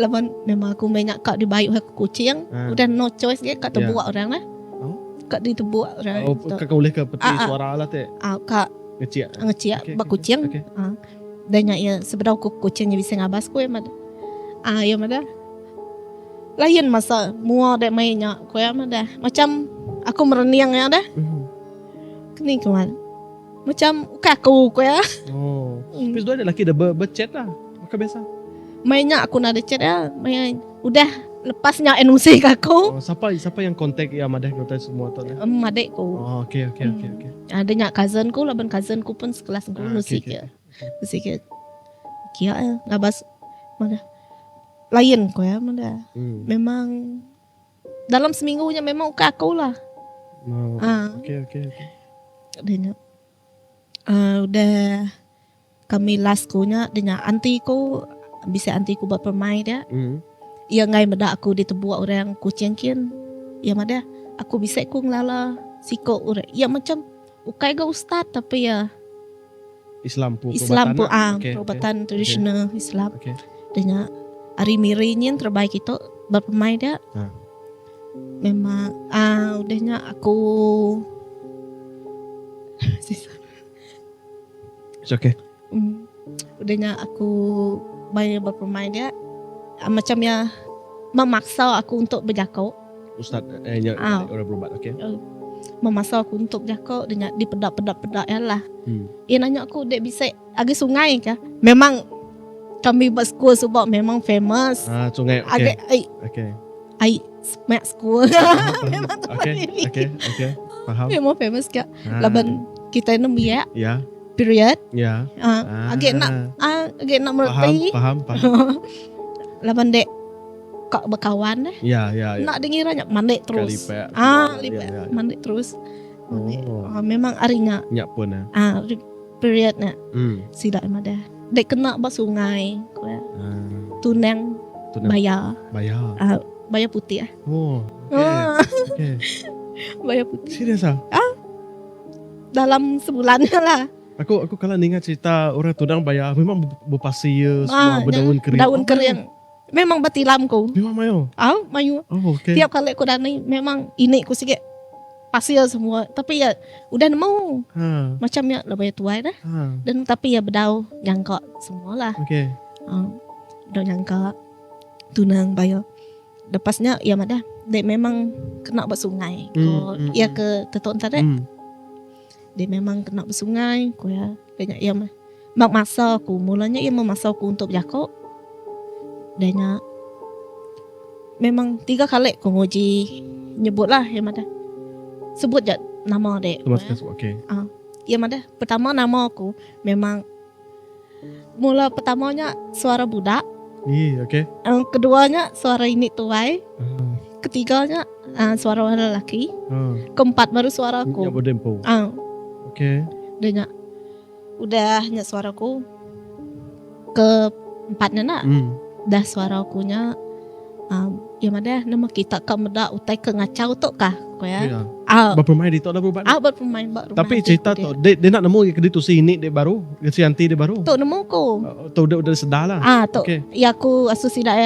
Laban memang aku banyak kak dibayuk aku kucing. Udah no choice dia kak terbuat orang lah. Kak diterbuat orang. Kak boleh ke peti suara lah teh. Kak ngeciak bak kucing. Dan ya sebenarnya kucingnya bisa ngabas ku ya mad. Ya mad. Lain masa mua dek mainnya ku ya mad. Macam aku mereniang ya dah. Kini kemana? Macam aku ya. Tapi sudah ada laki dah berchat lah. Maka biasa. Mainnya aku nak ada chat ya. Main udah lepasnya emosi aku. Siapa yang kontak ya Madek kontak semua tu? Madekku. Okay. Adanya cousinku, laban cousinku pun sekelas aku musik. Kia ngabas mana? Lain ko ya mana? Memang dalam seminggunya memang aku lah. Okay. Adanya udah kami last kunya dengan antiku bisa antiku buat permain dia. Ia ngai meda aku ditebuak orang kucing kian. Ya mada aku bisa ku ngelala siko orang. Ya macam ukai ga ustaz tapi ya Islam perubatan tradisional Islam. Dengan hari miri yang terbaik itu berpemain dia. Memang udahnya aku It's okay. Udahnya aku banyak berpemain dia. Macam ya memaksa aku untuk berjakau. Ustaz orang berubat, okay. Memaksa aku untuk berjakau dengan dipedak-pedak ya lah. Ia nanya aku dek bisa agak sungai kah? Memang kami buat school sebab memang famous. Sungai. Agak ai smack school. Memang okay. Faham. Memang famous kah? Laban kita enam ya. Ya. Period. Ya. Agak nak mengerti. Faham. Laban dek kak berkawan deh. Ya. Nak dengirannya mandek terus. Lipet. Mandek terus. Memang arinya. Nyak pun Periodnya. Sidak emada. Dek kena bak sungai. Tunang. Bayar. Bayar putih. Okay. Bayar putih. Serius ah? Dalam sebulannya lah. Aku kalau ingat cerita orang Tunang bayar memang berpasir semua berdaun kering. Daun kering. Memang batilamku. Memang mayu. Mayu. Okay. Tiap kali aku dani memang ini ku sikit pasir semua. Tapi ya udah nemu. Macam ya lebih tua dah. Dan tapi ya berdau nyangka semua lah. Okay. Berdau nyangka Tunang bayar. Lepasnya ya madah. Dia memang kena bersungai. Ia ke teton tadi. Dia memang kena bersungai. Ko ya banyak ya memaksa aku. Mulanya ia memaksa aku untuk berjakok. Dan memang 3 kali aku nguji nyebut lah yang mana. Sebut je nama dek. Okay. Yang mana pertama nama aku memang mula pertamanya suara budak. Okay. Keduanya suara ini tuai. Ketiganya suara orang lelaki. Keempat baru suara aku. Ya berdempo. Okay. Dan udah nyak suaraku. Keempatnya nak. Dah suara akunya. Yang mana nama kita kameda utai ke ngacau tu kah? Iya. Berpemain di tu ada berubah. Berpemain baru. Tapi cerita tu, dia nak nemu ke tu sini dia baru, si Yanti dia baru. Tu nemu ko. Tu udah sedar lah. Tu. Okay. Ya aku asus tidak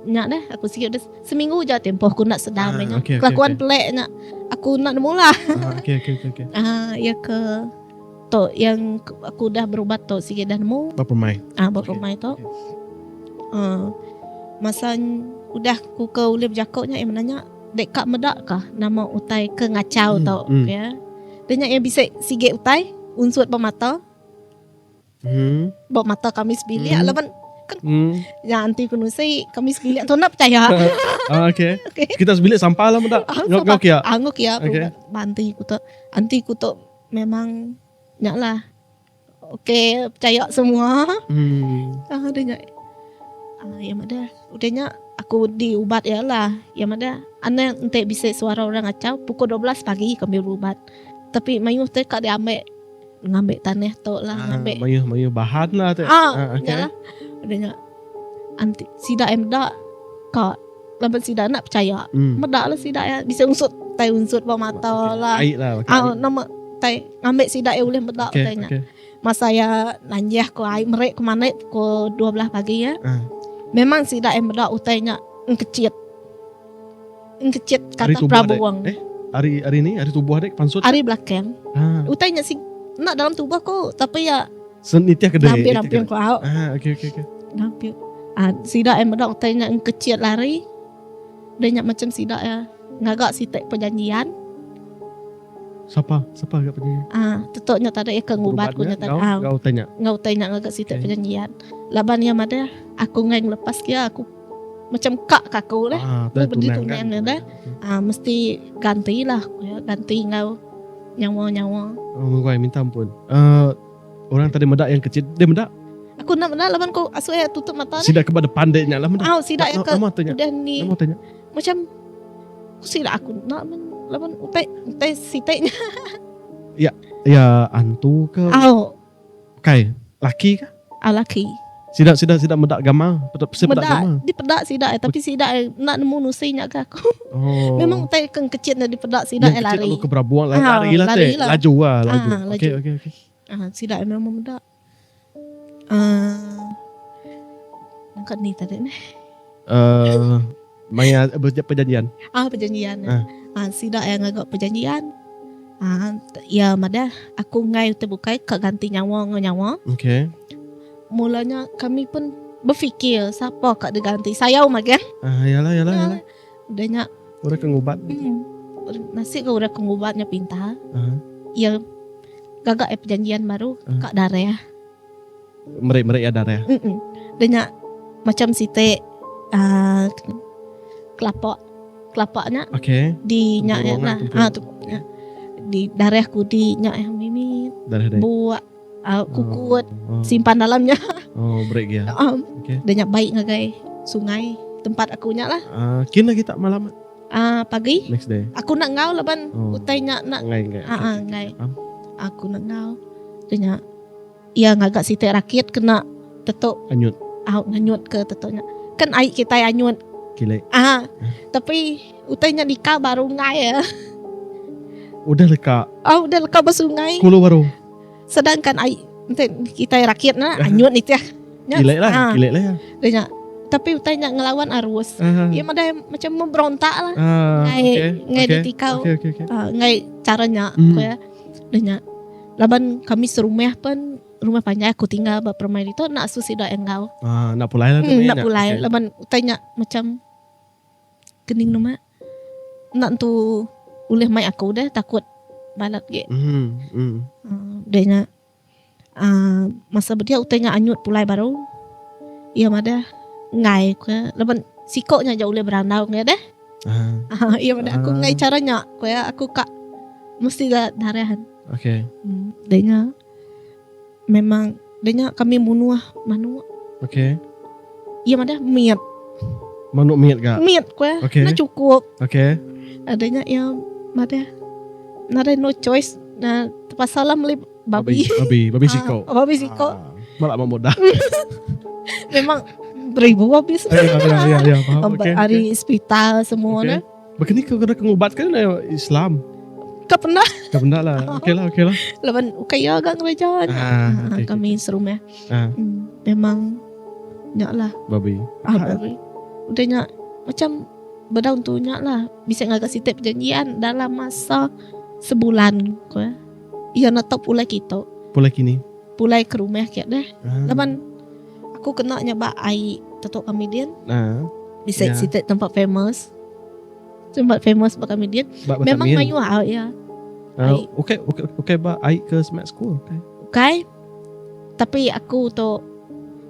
nyak deh. Aku sikit seminggu je tempoh aku nak sedar banyak. Kelakuan pelik nak. Aku nak nemu lah. Okay. Ya ke tu yang aku dah berubat tu sikit dah nemu. Berpemain. Berpemain tu. Masa udah ku ke ulip jakoknya yang menanya dek kak medak kah nama utai ke ngacau tau ya. Dia yang bisa sige utai unsur pemata. Bawa mata kamis bilik lawan kan yang anti kunusai kamis bilik tu nak percaya. Okay. Kita sebilik sampah lah medak. Ngok ya. Ngok ya. Anti ku tu memang nyak lah. Okay, percaya semua. Dia yang ada udahnya aku diubat ya lah. Yang ada anda ente bisa suara orang ngacau pukul 12 pagi kami berubat. Tapi mayu teh kak diambil ngambil tanah tu lah ngambil. Mayu bahan lah teh. Okay. Lah. Udahnya anti sida emda kak laban sida nak percaya. Medak lah sida ya bisa unsut tai unsut mata lah. Air lah. Nama tai ngambil sida boleh medak tanya. Masa ya lanjah ko air merek ke mana pukul 12 pagi ya. Memang si daem dah utainya engkecit kata Prabu Wang. Hari ini hari tubuh adek pansut. Hari belakang. Utainya si nak dalam tubuh ko tapi ya senitiah kedai. Lampir ko au. Okay. Lampir. Si daem dah utainya engkecit lari. Dia macam si dak ya ngagak si tek perjanjian. Siapa agak perjanjian? Tetoknya tak ada ya kengubat ku nyata. Kau tanya. Ngau tanya ngagak si tek perjanjian. Laban yang ada aku ngai lepas dia aku macam kak kaku lah. Berdiri tunang dah. Mesti ganti lah ya ganti ngau nyawa. Gue minta ampun. Orang tadi medak yang kecil dia medak. Aku nak medak laban kau asu ya tutup mata. Sidak kepada pandainya lah medak. Sidak ya ke. Udah ni. Nama tanya. Macam sidak aku nak laban utai siteknya. Ya antu ke. Kai laki kah? Laki. Sidak medak gamang. Medak di pedak sidak tapi sidak nak nemu nusinya ke aku. Memang utai keng kecil di pedak sidak lari. Yang kecil ke Prabuang lari lah teh. Laju. Okay. Sidak memang medak. Angkat ni tadi ni. Maya perjanjian. Perjanjian. Sidak yang agak perjanjian. Ya madah aku ngai terbukai ke ganti nyawa. Okay. Mulanya kami pun berfikir siapa kak diganti. Saya kan. Yalah. Udahnya. Udah kengubat. Nasi kau udah kengubatnya pintar. Ya gagak perjanjian baru kak Darah. Merek ya Darah. Udahnya macam site kelapanya. Okay. Di nyak lah. Di darahku di nyak yang mimit. Buat kukut simpan dalamnya. Break ya. Okay. Dia baik ngagai sungai tempat aku nya lah. Kina kita malam. Pagi. Next day. Aku nak ngau laban utai nak. Ngai. Aku nak ngau. Dia ya ngagak sitek rakit kena tetok. Anyut. Nganyut ke tetoknya. Kan air kita anyut. Gile. Tapi utainya dika baru ngai ya. Udah leka. Udah leka bersungai. Kulu baru. Sedangkan air kita rakyat anyut nih ya. Gile lah ya. Dia tapi utainya ngelawan arus. Ya ada macam memberontak lah. Ngai ditikau. Ngai caranya ya. Dia laban kami serumah pun rumah panjang aku tinggal berpermain itu nak susida engau. Nak pulai lah. Nak pulai. Laban utainya macam kening nama. Nak tu uleh mai aku dah takut balat ge. Dia masa dia utenya anyut pulai baru. Iya mada ngai ke leban sikoknya jauh le berandau ngai deh. Iya mada aku ngai caranya ko ya aku kak mesti darahan. Okay. Denya memang denya kami bunuh manu. Okay. Iya mada miat. Manuk miat gak? Miat ko ya. Okay. Na cukup. Okay. Adanya ya mada. Nada no choice. Nah terpaksa lah beli babi. Babi sikok. Babi sikok. Malah mudah. Memang beribu habis. Iya, paham. Okay. Hari hospital semua Okay. na. Begini kau kena mengubatkan Islam. Kau pernah Tak benda lah. Okay lah. lawan kaya agak ngerajaan. Okay. Kami serumah. Ah. Memang nyak lah. Babi. Babi. Udah nyak macam berdaun tu nyak lah. Bisa ngagak sitik perjanjian dalam masa sebulan. Ko ya. Iya nak tahu pulai kita. Pulai kini. Pulai ke rumah kiat deh. Lawan aku kena nyabak air tetok komedian. Bisa Ya. sitik tempat famous. Tempat famous bak komedian. Memang mayu ya. Okay, ba ai ke Smart School. Okay. Okay. Tapi aku tu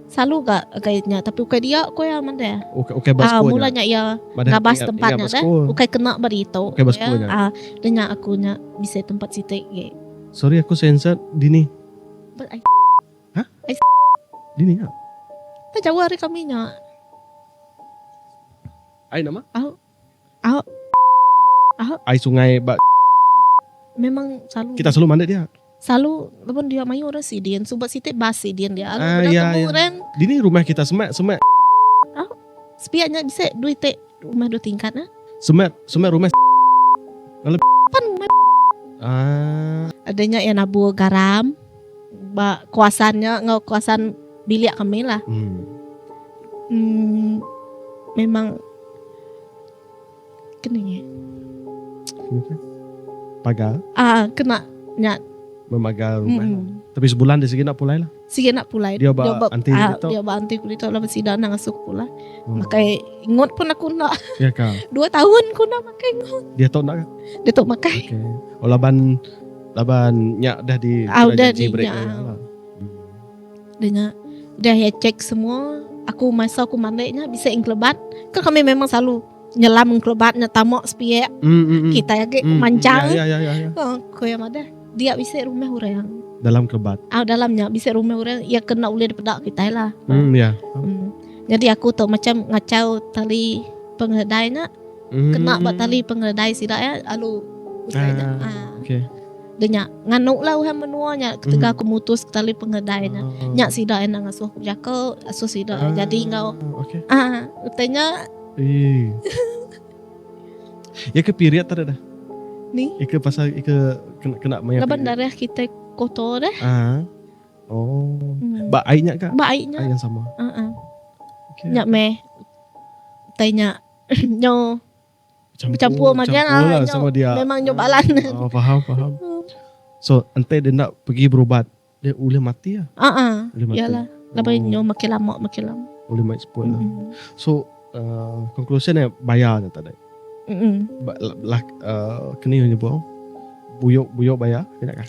selalu gak kayaknya. Tapi ukai dia aku yang mana? Okay, ba school. Mulanya ya ngabas tempatnya dah. Ukai kena berito. Okay, ba school nya. Dan aku nya bisa tempat sitik. Sorry aku sensor Dini. But I Hah? I Dini ya. tak jauh hari kami nya. Ai nama? Ai sungai ba Memang selalu. kita selalu mandek dia. Selalu lepas dia mayu orang sidian. Sebab sitik basi dia. Ya. Orang Dini rumah kita semak. sepiaknya bisa duit rumah 2 tingkat na. Semak rumah. Pan rumah. Adanya yang nabu garam. Kuasannya kuasan bilik kami lah. Memang kenanya. Pagar. Kena nyak. Memagar rumah. Tapi sebulan di sini nak pulai lah. Sige nak pulai. Dia ba anti dito. Dia ba anti kulito lah sida nang asuk pula. Makai ingot pun aku nak. Ya ka. 2 tahun ku nak makai ingot. Dia tahu nak. Dia tok makai. Okay. Oh laban nyak dah di Udah di break. Dia ya cek semua. Aku masa aku mandeknya bisa ingklebat. Kan kami memang selalu nyelam ingklebatnya tamok spiek. Kita ya mancang. Ya. Ko yang ada. Dia bisa rumah orang. Dalam kebat. Dalamnya bisa rumah orang. Ya kena ulih pedak kita lah. Ya. Jadi aku tuh macam ngacau tali pengeledainya. Kena buat tali pengeledai sidak ya. Lalu usahanya. Okay. Dia nganuk lah uhan menuanya. Ketika aku mutus tali pengeledainya. Nyak sidak yang ngasuh aku jaka. Asuh sidak. Jadi ngau. Okay. Utanya. Ya ke period tadi dah. Ni. Ika pasal kena maya. Laban darah kita kotor dah. Ba airnya kah? Ba airnya. Air yang sama. Okay. Nyak meh. Tanya. Nyo. Campur makan lah sama dia. Memang nyobalan. Faham. So, ente dia nak pergi berubat. Dia boleh mati lah. Yalah. Lepas nyo makin lama. Boleh mati sepuluh lah. So, conclusion bayar je tadi. Kena yang buang. Buyuk bayar. Tidak kah?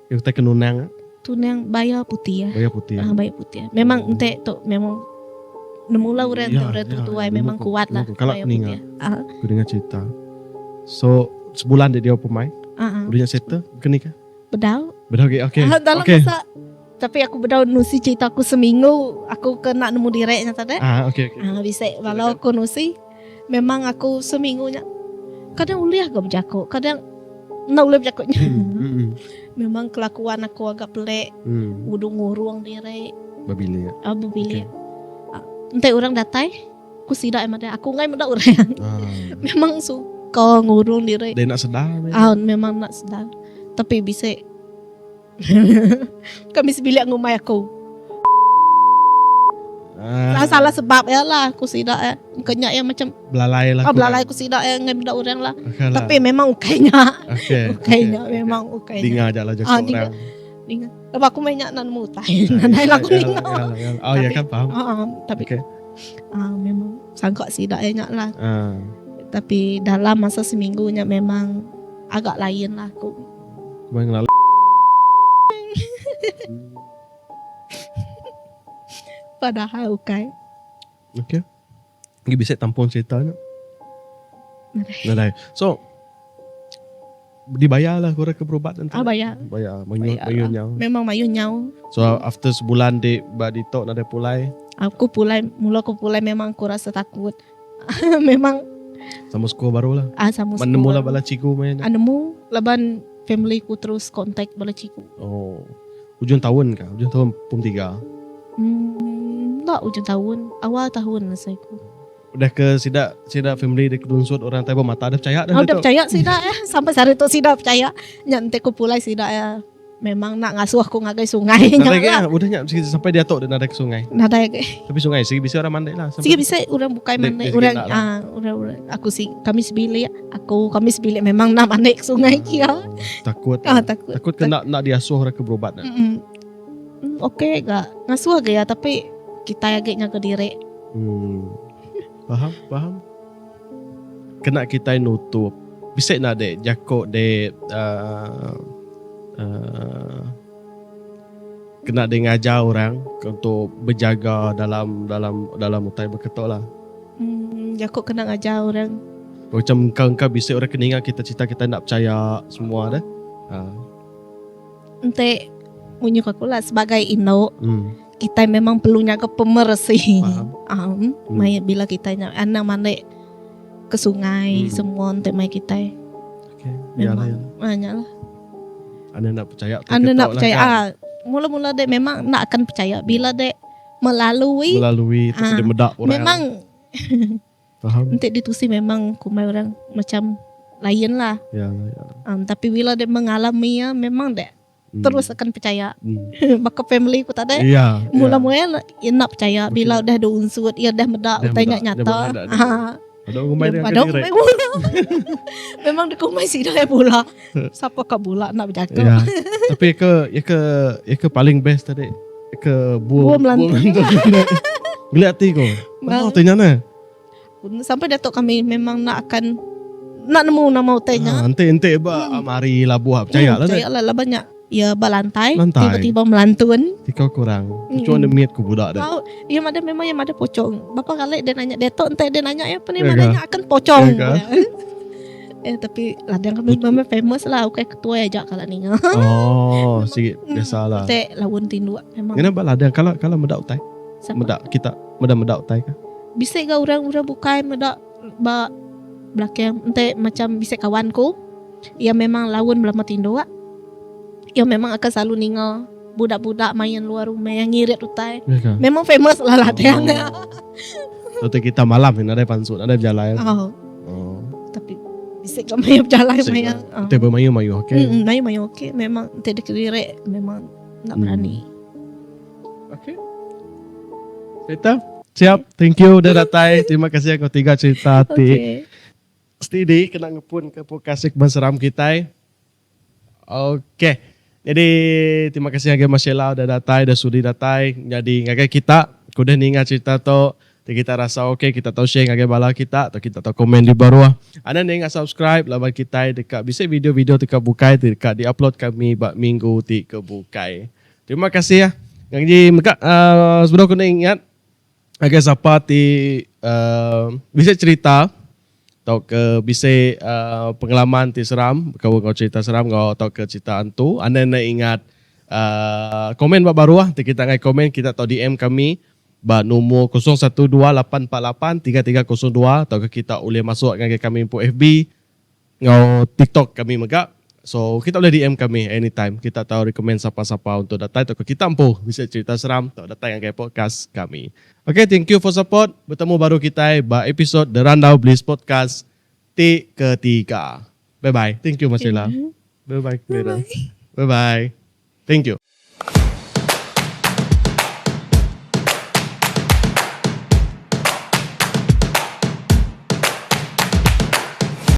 Yang kita kena nang. Tunang bayar putih ya. Bayar putih. Bayar putih. Memang ente tu memang nemula orang tua memang kuat lah. Kalau aku ingat. Aku dengar cerita. So sebulan dia pemain. Udah settle kena kah? Bedau. Okay. Dalam masa. Tapi aku bedau nusi cerita aku seminggu. Aku kena nemu direknya tadi. Okay. Bisa. Walau aku nusi. Memang aku seminggunya. Kadang uliah gak berjakuk. Kadang nak uliah berjakuknya. Memang kelakuan aku agak pelik. Udah ngurung direk. Babilia. Babilia. Entah orang datai. Aku sidak emang dia. Aku ngai muda orang. Memang suka ngurung direk. Dia nak sedar. Memang nak sedar. Tapi bisa. Kami sebilik ngumai aku. Salah sebab ya lah aku sidak ya. Kenya yang macam belalai lah. Belalai aku sidak ya ngai muda orang lah. Tapi memang ukainya. Ukainya memang ukainya. Dengar aja lah jasa orang. Dengar. Lepas aku banyak nak mutai. Nanai lah aku dengar. Ya kan faham. Tapi memang sangkak sidak ya lah. Tapi dalam masa seminggunya memang agak lain lah aku. Memang Padahal okay. Okay. Lagi bisa tampung cerita nak. Nadai. So dibayar lah korang ke perubatan tu. Bayar. Bayar. Bayar Mayun lah. nhau. Memang mayun nhau. So after sebulan di Tok nadai pulai. Aku pulai memang aku rasa takut. Memang Sama sekolah baru lah. sama Mana mula bala ciku main. Anemu laban family ku terus kontak bala ciku. Oh. Ujung tahun kah? Ujung tahun PUM 3. Tak ujung tahun, awal tahun lah saya ku. Udah ke sida family di Kedunsut orang Taiwan mata ada percaya dah. Udah percaya sida sampai hari tu sida percaya. Nyantai ku pulai sida ya. Memang nak ngasuh aku ngagai sungai. Nadai ke udah nyak sampai dia tok dia nadai ke sungai. Nada ke. Tapi sungai sih bisa orang mandai lah. Sige bisa orang bukai Dek, mandai dek orang sikit nak orang aku sih kami sebilik memang nak mandai ke sungai kia. Takut. Takut. Takut ke nak diasuh orang ke berobat. Okey gak ngasuh ke ya tapi kita agaknya ke diri. Faham. Kena kita nutup. Bisa nak dek jakok dek kena dia ngajar orang untuk berjaga dalam utai berketok lah. Aku kena ngajar orang. Macam kau bisa orang kena ingat kita nak percaya semua dah. Ente munyuk aku lah sebagai Indo. Kita memang perlu jaga pemersih. Faham. Mai bila kita anak mandai ke sungai semua ente mai kita. Okay. Memang banyak lah. Anda nak percaya. Anda nak percaya. Kan? Mula-mula dek memang nak akan percaya. Bila dek melalui tapi dia medak orang. memang faham. nanti ditusi memang kumai orang macam lain lah. Ya. Tapi bila dek mengalami ya memang dek terus akan percaya. Maka family ku tadi Iya. mula-mula ya nak percaya. Bila udah ada unsur ia dah medak utainya nyata. Ada rumah dia Ada umai pula. Memang dikumai sih dah pula. Siapa kau pula nak berjaga. Ya. Tapi ke paling best tadi. Ke buah melantun. Gila hati kau. Mana utainya na? Sampai datuk kami memang nak nemu nama utainya. Ente mari lah buah percaya lah. Percaya lah banyak. Ya balantai. Lantai. Tiba-tiba melantun. Tikau kurang. Cuma ada miat ku budak dah. Ya ada memang yang ada pocong. Bapak kali dia nanya datuk ente dia nanya apa nih Ya madanya akan pocong. Ya Tapi ladang kami memang famous lah. Kayak ketua aja kalau nih. Oh, sikit biasalah. Ente lawan tindu memang. Kenapa ladang kalau medak utai? Siapa? Medak utai kah? Bisa ke orang-orang bukai medak belakang ente macam bisa kawanku. Ya memang lawan belama tindu. Ya memang akan selalu ninggal budak-budak main luar rumah yang ngirit utai. Ya, memang famous lah ladang. Waktu kita malam ini ada pansut, ada berjalan. Tapi bisa kami berjalan main. Kita bermayu-mayu, okey. Mayu okey. Memang tidak kediri memang nak berani. Okey. Cerita? Siap. Thank you udah datang. Terima kasih kau tiga cerita hati. Okay. Steady kena ngepun ke podcast segmen seram kita. Okey. Jadi terima kasih agak Mas Sheila udah datang, udah sudi datang. Jadi ngagai kita, kuda ningat cerita tu, kita rasa okey, kita tahu share ngagai bala kita, atau kita tahu komen di bawah. Anda ningat subscribe, lawan kita dekat bisa video-video dekat bukai, dekat di-upload kami bak minggu ke bukai. Terima kasih ya. Ngaji sebelum kena ingat, agak siapa bisa cerita. Atau ke bisa pengalaman ti seram, kau cerita seram kau atau ke cerita hantu, anda nak ingat komen baru lah, kita ngai komen, kita atau DM kami, nombor 0128483302 atau ke kita boleh masuk ngai kami po FB, ngau TikTok kami megak. So kita boleh DM kami anytime. Kita tahu recommend siapa-siapa untuk datang atau ke kita ampuh bisa cerita seram atau datang ngai podcast kami. Okay, thank you for support. Bertemu baru kita episode The Rundown Bliss Podcast ketiga. Bye-bye. Thank you, Mas Sheila. Bye-bye. Bye-bye. Thank you.